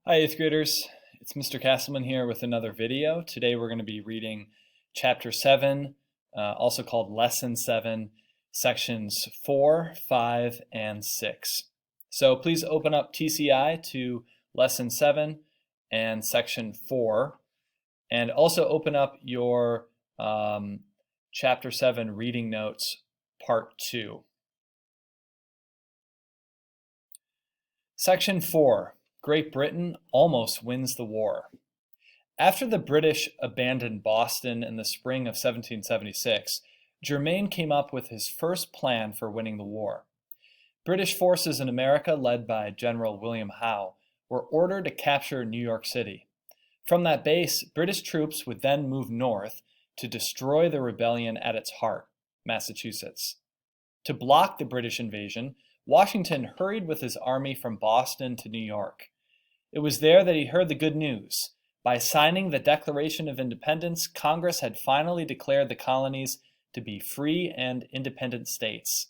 Hi, 8th graders. It's Mr. Castleman here with another video. Today we're going to be reading Chapter 7, also called Lesson 7, Sections 4, 5, and 6. So please open up TCI to Lesson 7 and Section 4, and also open up your Chapter 7 reading notes, Part 2. Section 4. Great Britain almost wins the war. After the British abandoned Boston in the spring of 1776, Germain came up with his first plan for winning the war. British forces in America, led by General William Howe, were ordered to capture New York City. From that base, British troops would then move north to destroy the rebellion at its heart, Massachusetts. To block the British invasion, Washington hurried with his army from Boston to New York. It was there that he heard the good news. By signing the Declaration of Independence, Congress had finally declared the colonies to be free and independent states.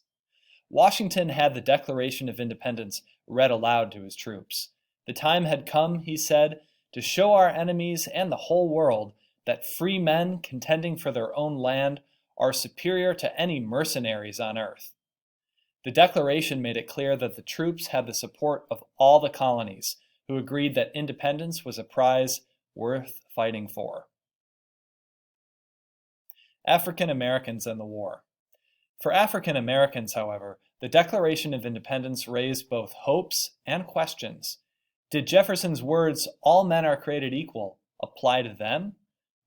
Washington had the Declaration of Independence read aloud to his troops. The time had come, he said, to show our enemies and the whole world that free men contending for their own land are superior to any mercenaries on earth. The Declaration made it clear that the troops had the support of all the colonies, who agreed that independence was a prize worth fighting for. African Americans and the war. For African Americans, however, the Declaration of Independence raised both hopes and questions. Did Jefferson's words, "all men are created equal," apply to them?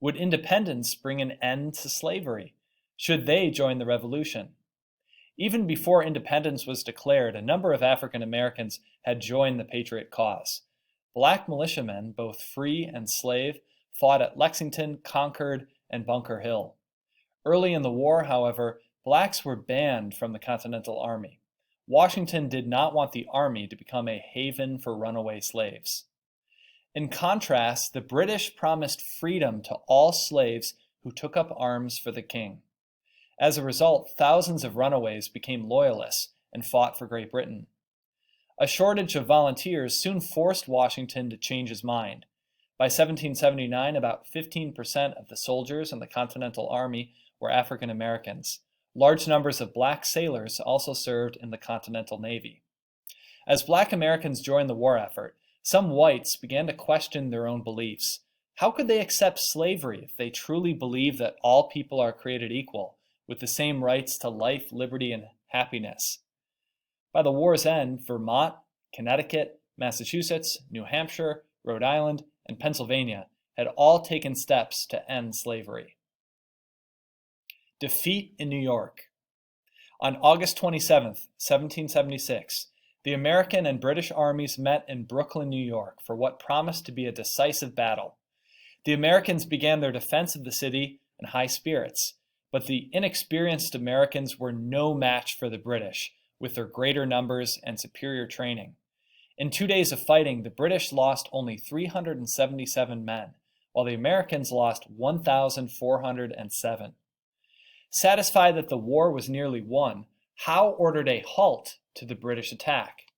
Would independence bring an end to slavery? Should they join the revolution? Even before independence was declared, a number of African Americans had joined the Patriot cause. Black militiamen, both free and slave, fought at Lexington, Concord, and Bunker Hill. Early in the war, however, blacks were banned from the Continental Army. Washington did not want the army to become a haven for runaway slaves. In contrast, the British promised freedom to all slaves who took up arms for the king. As a result, thousands of runaways became loyalists and fought for Great Britain. A shortage of volunteers soon forced Washington to change his mind. By 1779, about 15% of the soldiers in the Continental Army were African Americans. Large numbers of black sailors also served in the Continental Navy. As black Americans joined the war effort, some whites began to question their own beliefs. How could they accept slavery if they truly believed that all people are created equal, with the same rights to life, liberty, and happiness? By the war's end, Vermont, Connecticut, Massachusetts, New Hampshire, Rhode Island, and Pennsylvania had all taken steps to end slavery. Defeat in New York. On August 27, 1776, the American and British armies met in Brooklyn, New York, for what promised to be a decisive battle. The Americans began their defense of the city in high spirits, but the inexperienced Americans were no match for the British, with their greater numbers and superior training. In 2 days of fighting, the British lost only 377 men, while the Americans lost 1,407. Satisfied that the war was nearly won, Howe ordered a halt to the British attack.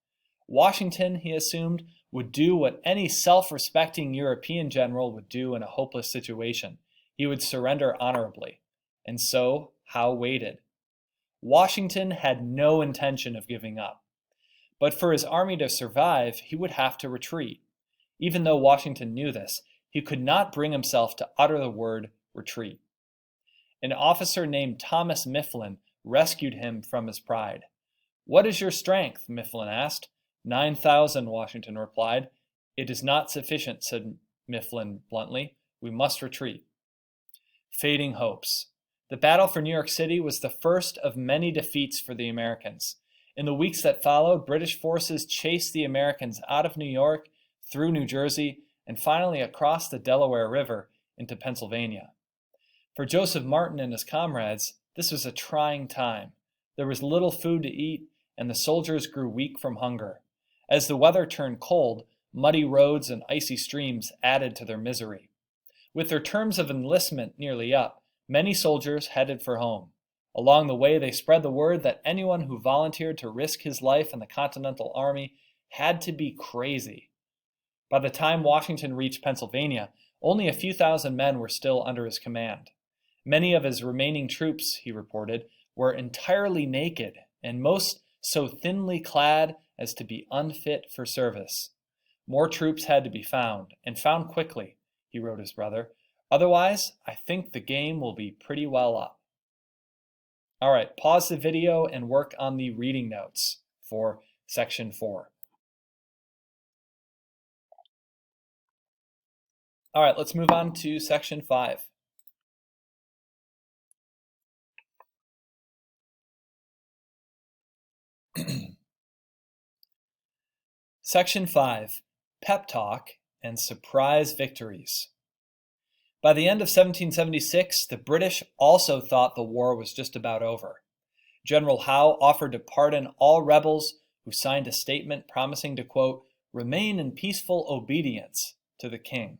Washington, he assumed, would do what any self-respecting European general would do in a hopeless situation. He would surrender honorably. And so Howe waited. Washington had no intention of giving up. But for his army to survive, he would have to retreat. Even though Washington knew this, he could not bring himself to utter the word retreat. An officer named Thomas Mifflin rescued him from his pride. "What is your strength?" Mifflin asked. 9,000, Washington replied. "It is not sufficient," said Mifflin bluntly. "We must retreat." Fading hopes. The battle for New York City was the first of many defeats for the Americans. In the weeks that followed, British forces chased the Americans out of New York, through New Jersey, and finally across the Delaware River into Pennsylvania. For Joseph Martin and his comrades, this was a trying time. There was little food to eat, and the soldiers grew weak from hunger. As the weather turned cold, muddy roads and icy streams added to their misery. With their terms of enlistment nearly up, many soldiers headed for home. Along the way, they spread the word that anyone who volunteered to risk his life in the Continental Army had to be crazy. By the time Washington reached Pennsylvania, only a few thousand men were still under his command. Many of his remaining troops, he reported, were entirely naked, and most so thinly clad as to be unfit for service. More troops had to be found, and found quickly, he wrote his brother. Otherwise, I think the game will be pretty well up. All right, pause the video and work on the reading notes for section 4. All right, let's move on to section 5. Section 5, Pep Talk and Surprise Victories. By the end of 1776, the British also thought the war was just about over. General Howe offered to pardon all rebels who signed a statement promising to, quote, remain in peaceful obedience to the king.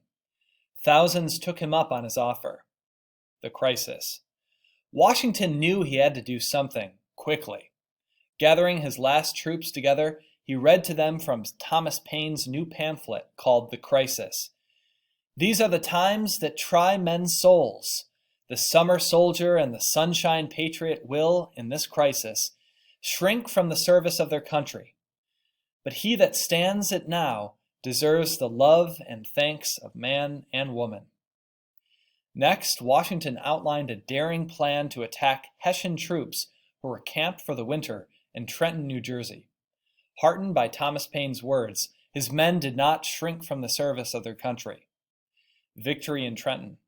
Thousands took him up on his offer. The crisis. Washington knew he had to do something quickly. Gathering his last troops together, he read to them from Thomas Paine's new pamphlet called The Crisis. These are the times that try men's souls. The summer soldier and the sunshine patriot will, in this crisis, shrink from the service of their country. But he that stands it now deserves the love and thanks of man and woman. Next, Washington outlined a daring plan to attack Hessian troops who were camped for the winter in Trenton, New Jersey. Heartened by Thomas Paine's words, his men did not shrink from the service of their country. Victory in Trenton.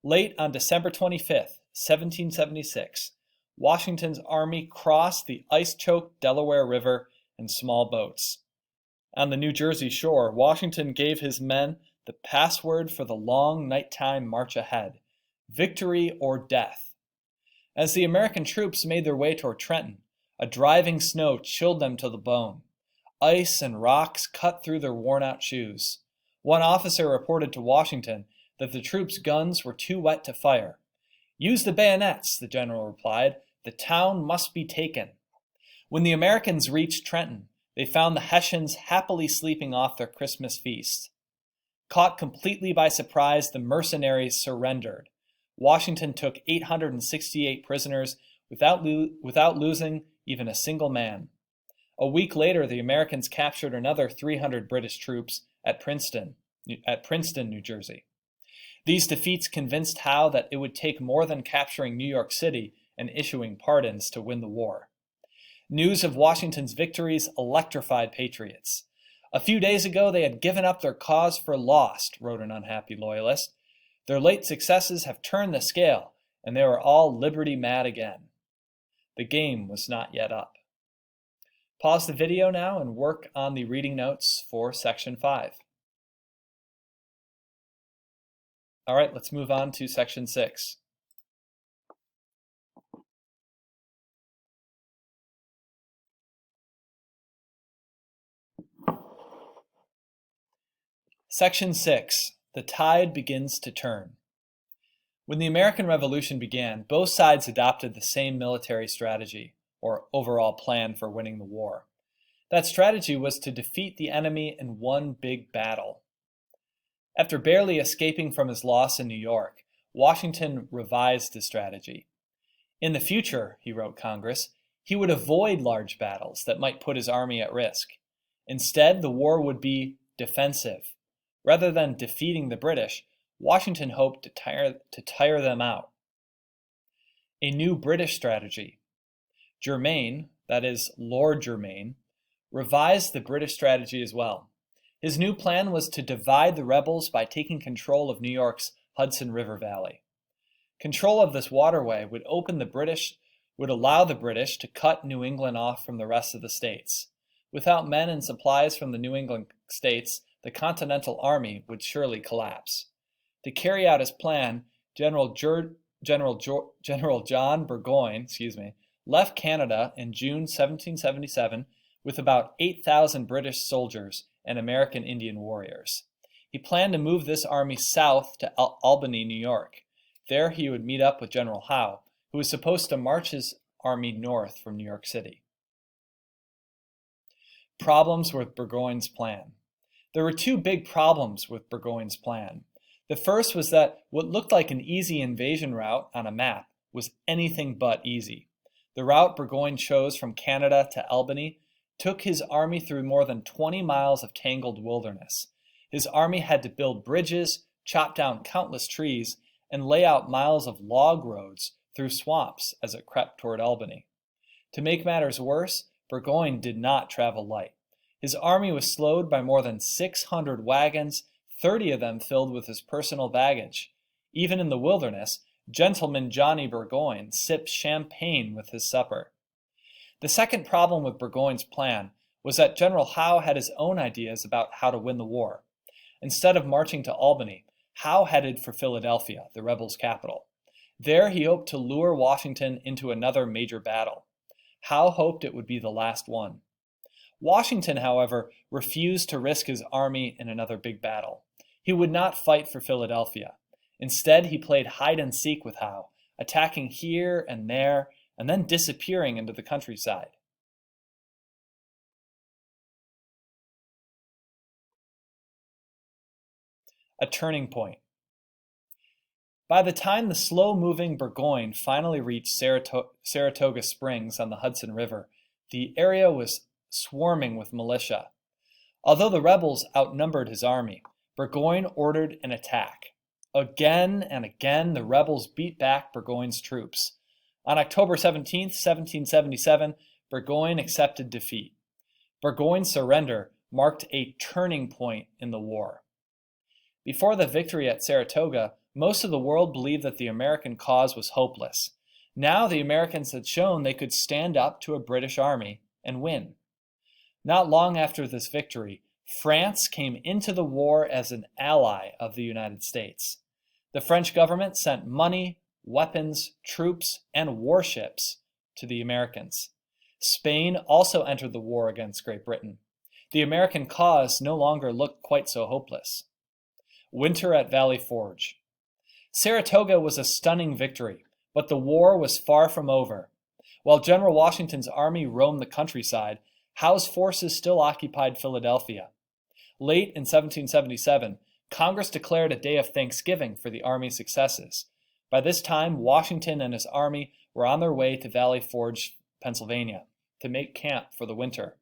Late on December 25th, 1776, Washington's army crossed the ice-choked Delaware River in small boats. On the New Jersey shore, Washington gave his men the password for the long nighttime march ahead, victory or death. As the American troops made their way toward Trenton, a driving snow chilled them to the bone. Ice and rocks cut through their worn-out shoes. One officer reported to Washington that the troops' guns were too wet to fire. Use the bayonets, the general replied. The town must be taken. When the Americans reached Trenton, they found the Hessians happily sleeping off their Christmas feast. Caught completely by surprise, the mercenaries surrendered. Washington took 868 prisoners without losing even a single man. A week later, the Americans captured another 300 British troops at Princeton, New Jersey. These defeats convinced Howe that it would take more than capturing New York City and issuing pardons to win the war. News of Washington's victories electrified patriots. A few days ago, they had given up their cause for lost, wrote an unhappy loyalist. Their late successes have turned the scale, and they are all liberty mad again. The game was not yet up. Pause the video now and work on the reading notes for section 5. All right, let's move on to section 6. Section 6. The tide begins to turn. When the American Revolution began, both sides adopted the same military strategy, or overall plan for winning the war. That strategy was to defeat the enemy in one big battle. After barely escaping from his loss in New York, Washington revised his strategy. In the future, he wrote Congress, he would avoid large battles that might put his army at risk. Instead, the war would be defensive. Rather than defeating the British, Washington hoped to tire them out. A new British strategy. Germain, that is Lord Germain, revised the British strategy as well. His new plan was to divide the rebels by taking control of New York's Hudson River Valley. Control of this waterway would allow the British to cut New England off from the rest of the states. Without men and supplies from the New England states, the Continental Army would surely collapse. To carry out his plan, General John Burgoyne, left Canada in June 1777 with about 8,000 British soldiers and American Indian warriors. He planned to move this army south to Albany, New York. There he would meet up with General Howe, who was supposed to march his army north from New York City. Problems with Burgoyne's plan. There were two big problems with Burgoyne's plan. The first was that what looked like an easy invasion route on a map was anything but easy. The route Burgoyne chose from Canada to Albany took his army through more than 20 miles of tangled wilderness. His army had to build bridges, chop down countless trees, and lay out miles of log roads through swamps as it crept toward Albany. To make matters worse, Burgoyne did not travel light. His army was slowed by more than 600 wagons, 30 of them filled with his personal baggage. Even in the wilderness, Gentleman Johnny Burgoyne sipped champagne with his supper. The second problem with Burgoyne's plan was that General Howe had his own ideas about how to win the war. Instead of marching to Albany, Howe headed for Philadelphia, the rebels' capital. There he hoped to lure Washington into another major battle. Howe hoped it would be the last one. Washington, however, refused to risk his army in another big battle. He would not fight for Philadelphia. Instead, he played hide and seek with Howe, attacking here and there, and then disappearing into the countryside. A turning point. By the time the slow-moving Burgoyne finally reached Saratoga Springs on the Hudson River, the area was swarming with militia. Although the rebels outnumbered his army, Burgoyne ordered an attack. Again and again, the rebels beat back Burgoyne's troops. On October 17, 1777, Burgoyne accepted defeat. Burgoyne's surrender marked a turning point in the war. Before the victory at Saratoga, most of the world believed that the American cause was hopeless. Now the Americans had shown they could stand up to a British army and win. Not long after this victory, France came into the war as an ally of the United States. The French government sent money, weapons, troops, and warships to the Americans. Spain also entered the war against Great Britain. The American cause no longer looked quite so hopeless. Winter at Valley Forge. Saratoga was a stunning victory, but the war was far from over. While General Washington's army roamed the countryside, Howe's forces still occupied Philadelphia. Late in 1777, Congress declared a day of thanksgiving for the Army's successes. By this time, Washington and his army were on their way to Valley Forge, Pennsylvania, to make camp for the winter.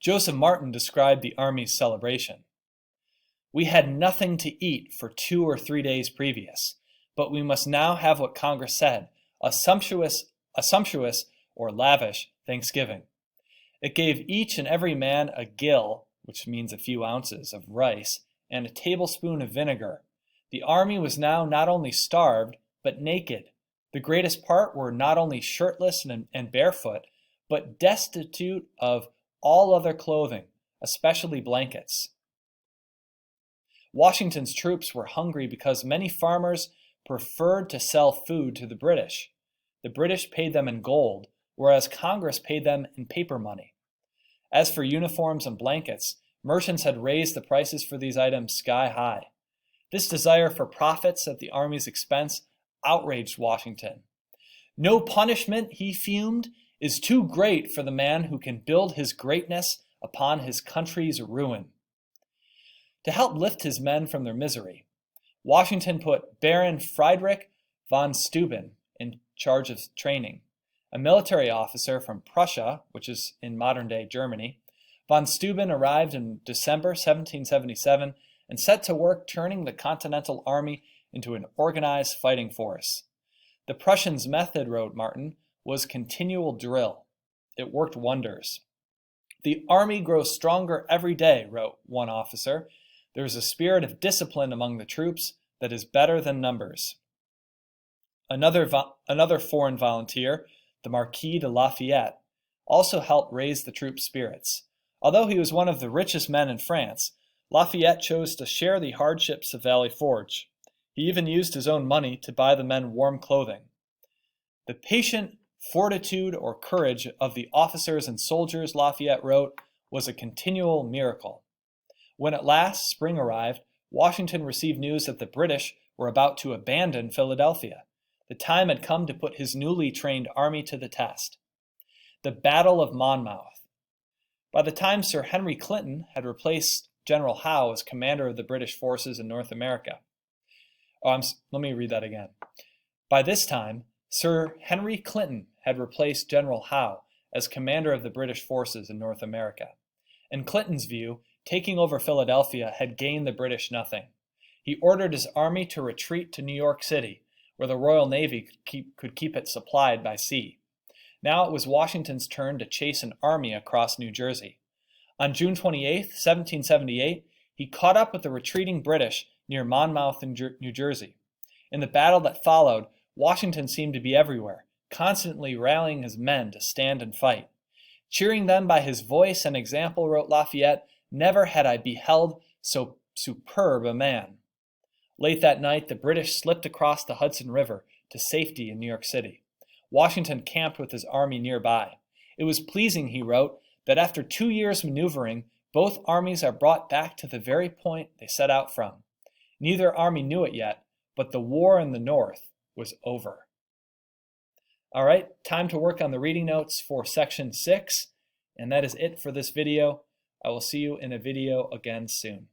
Joseph Martin described the Army's celebration. "We had nothing to eat for 2 or 3 days previous, but we must now have what Congress said, a sumptuous or lavish Thanksgiving. It gave each and every man a gill, which means a few ounces, of rice, and a tablespoon of vinegar. The army was now not only starved, but naked. The greatest part were not only shirtless and barefoot, but destitute of all other clothing, especially blankets." Washington's troops were hungry because many farmers preferred to sell food to the British. The British paid them in gold, whereas Congress paid them in paper money. As for uniforms and blankets, merchants had raised the prices for these items sky high. This desire for profits at the army's expense outraged Washington. "No punishment," he fumed, "is too great for the man who can build his greatness upon his country's ruin." To help lift his men from their misery, Washington put Baron Friedrich von Steuben in charge of training. A military officer from Prussia, which is in modern-day Germany, von Steuben arrived in December 1777 and set to work turning the Continental Army into an organized fighting force. "The Prussians' method," wrote Martin, "was continual drill. It worked wonders." "The army grows stronger every day," wrote one officer. "There is a spirit of discipline among the troops that is better than numbers." Another foreign volunteer, the Marquis de Lafayette, also helped raise the troops' spirits. Although he was one of the richest men in France, Lafayette chose to share the hardships of Valley Forge. He even used his own money to buy the men warm clothing. "The patient fortitude or courage of the officers and soldiers," Lafayette wrote, "was a continual miracle." When at last spring arrived, Washington received news that the British were about to abandon Philadelphia. The time had come to put his newly trained army to the test. The Battle of Monmouth. By the time Sir Henry Clinton had replaced General Howe as commander of the British forces in North America. Let me read that again. By this time, Sir Henry Clinton had replaced General Howe as commander of the British forces in North America. In Clinton's view, taking over Philadelphia had gained the British nothing. He ordered his army to retreat to New York City, where the Royal Navy could keep it supplied by sea. Now it was Washington's turn to chase an army across New Jersey. On June 28, 1778, he caught up with the retreating British near Monmouth in New Jersey. In the battle that followed, Washington seemed to be everywhere, constantly rallying his men to stand and fight. Cheering them by his voice and example, wrote Lafayette, never had I beheld so superb a man. Late that night, the British slipped across the Hudson River to safety in New York City. Washington camped with his army nearby. It was pleasing, he wrote, that after 2 years maneuvering, both armies are brought back to the very point they set out from. Neither army knew it yet, but the war in the North was over. All right, time to work on the reading notes for section 6, and that is it for this video. I will see you in a video again soon.